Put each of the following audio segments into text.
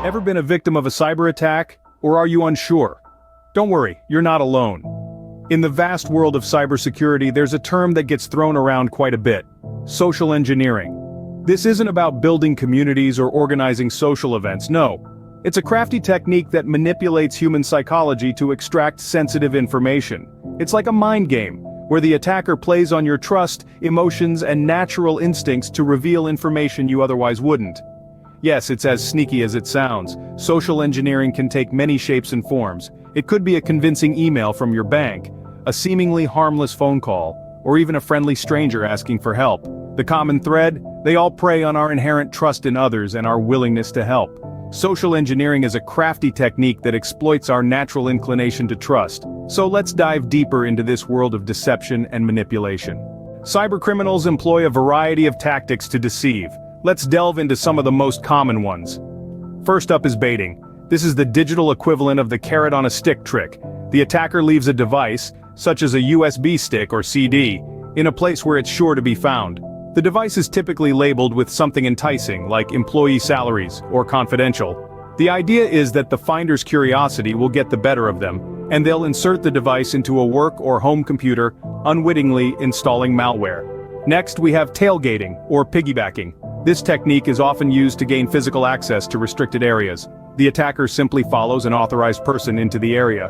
Ever been a victim of a cyber attack? Or are you unsure? Don't worry, you're not alone. In the vast world of cybersecurity, there's a term that gets thrown around quite a bit: social engineering. This isn't about building communities or organizing social events, no. It's a crafty technique that manipulates human psychology to extract sensitive information. It's like a mind game, where the attacker plays on your trust, emotions, and natural instincts to reveal information you otherwise wouldn't. Yes, it's as sneaky as it sounds. Social engineering can take many shapes and forms. It could be a convincing email from your bank, a seemingly harmless phone call, or even a friendly stranger asking for help. The common thread? They all prey on our inherent trust in others and our willingness to help. Social engineering is a crafty technique that exploits our natural inclination to trust. So let's dive deeper into this world of deception and manipulation. Cybercriminals employ a variety of tactics to deceive. Let's delve into some of the most common ones. First up is baiting. This is the digital equivalent of the carrot on a stick trick. The attacker leaves a device, such as a USB stick or CD, in a place where it's sure to be found. The device is typically labeled with something enticing, like employee salaries or confidential. The idea is that the finder's curiosity will get the better of them, and they'll insert the device into a work or home computer, unwittingly installing malware. Next, we have tailgating, or piggybacking. This technique is often used to gain physical access to restricted areas. The attacker simply follows an authorized person into the area.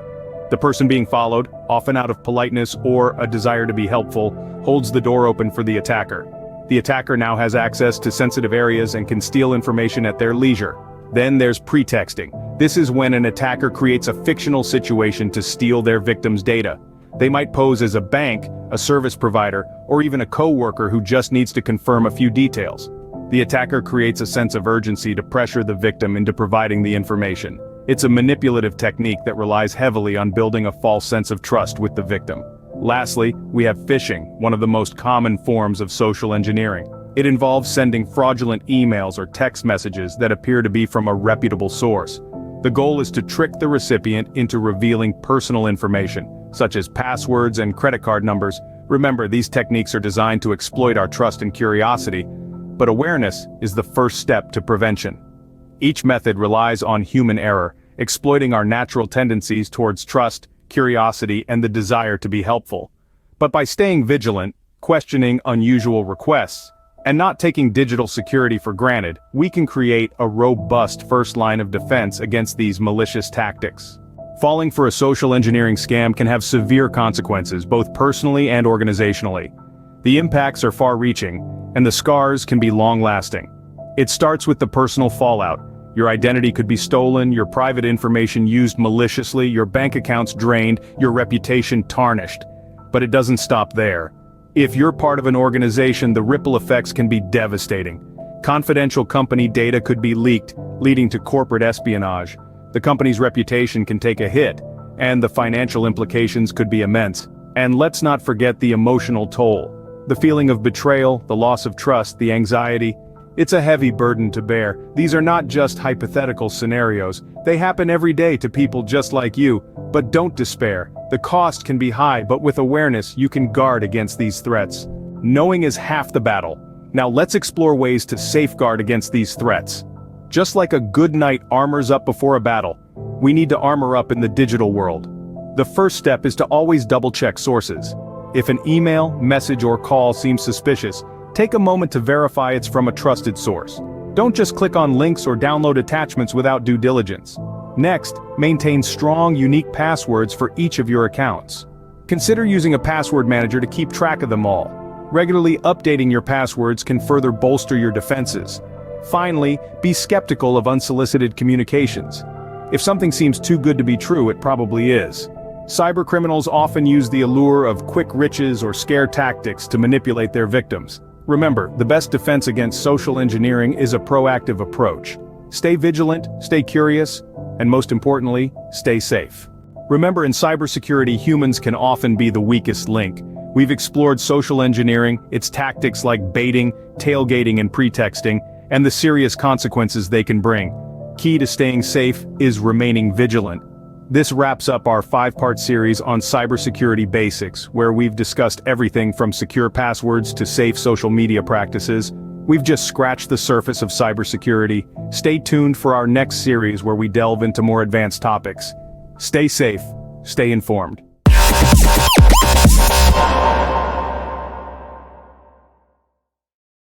The person being followed, often out of politeness or a desire to be helpful, holds the door open for the attacker. The attacker now has access to sensitive areas and can steal information at their leisure. Then there's pretexting. This is when an attacker creates a fictional situation to steal their victim's data. They might pose as a bank, a service provider, or even a co-worker who just needs to confirm a few details. The attacker creates a sense of urgency to pressure the victim into providing the information. It's a manipulative technique that relies heavily on building a false sense of trust with the victim. Lastly, we have phishing, one of the most common forms of social engineering. It involves sending fraudulent emails or text messages that appear to be from a reputable source. The goal is to trick the recipient into revealing personal information, such as passwords and credit card numbers. Remember, these techniques are designed to exploit our trust and curiosity, but awareness is the first step to prevention. Each method relies on human error, exploiting our natural tendencies towards trust, curiosity, and the desire to be helpful. But by staying vigilant, questioning unusual requests, and not taking digital security for granted, we can create a robust first line of defense against these malicious tactics. Falling for a social engineering scam can have severe consequences, both personally and organizationally. The impacts are far-reaching, and the scars can be long-lasting. It starts with the personal fallout. Your identity could be stolen, your private information used maliciously, your bank accounts drained, your reputation tarnished. But it doesn't stop there. If you're part of an organization, the ripple effects can be devastating. Confidential company data could be leaked, leading to corporate espionage. The company's reputation can take a hit, and the financial implications could be immense. And let's not forget the emotional toll. The feeling of betrayal, the loss of trust, the anxiety. It's a heavy burden to bear. These are not just hypothetical scenarios. They happen every day to people just like you. But don't despair. The cost can be high, but with awareness, you can guard against these threats. Knowing is half the battle. Now let's explore ways to safeguard against these threats. Just like a good knight armors up before a battle, we need to armor up in the digital world. The first step is to always double-check sources. If an email, message, or call seems suspicious, take a moment to verify it's from a trusted source. Don't just click on links or download attachments without due diligence. Next, maintain strong, unique passwords for each of your accounts. Consider using a password manager to keep track of them all. Regularly updating your passwords can further bolster your defenses. Finally, be skeptical of unsolicited communications. If something seems too good to be true, it probably is. Cybercriminals often use the allure of quick riches or scare tactics to manipulate their victims. Remember, the best defense against social engineering is a proactive approach. Stay vigilant, stay curious, and most importantly, stay safe. Remember, in cybersecurity, humans can often be the weakest link. We've explored social engineering, its tactics like baiting, tailgating, and pretexting, and the serious consequences they can bring. Key to staying safe is remaining vigilant. This wraps up our 5-part series on cybersecurity basics, where we've discussed everything from secure passwords to safe social media practices. We've just scratched the surface of cybersecurity. Stay tuned for our next series where we delve into more advanced topics. Stay safe, stay informed.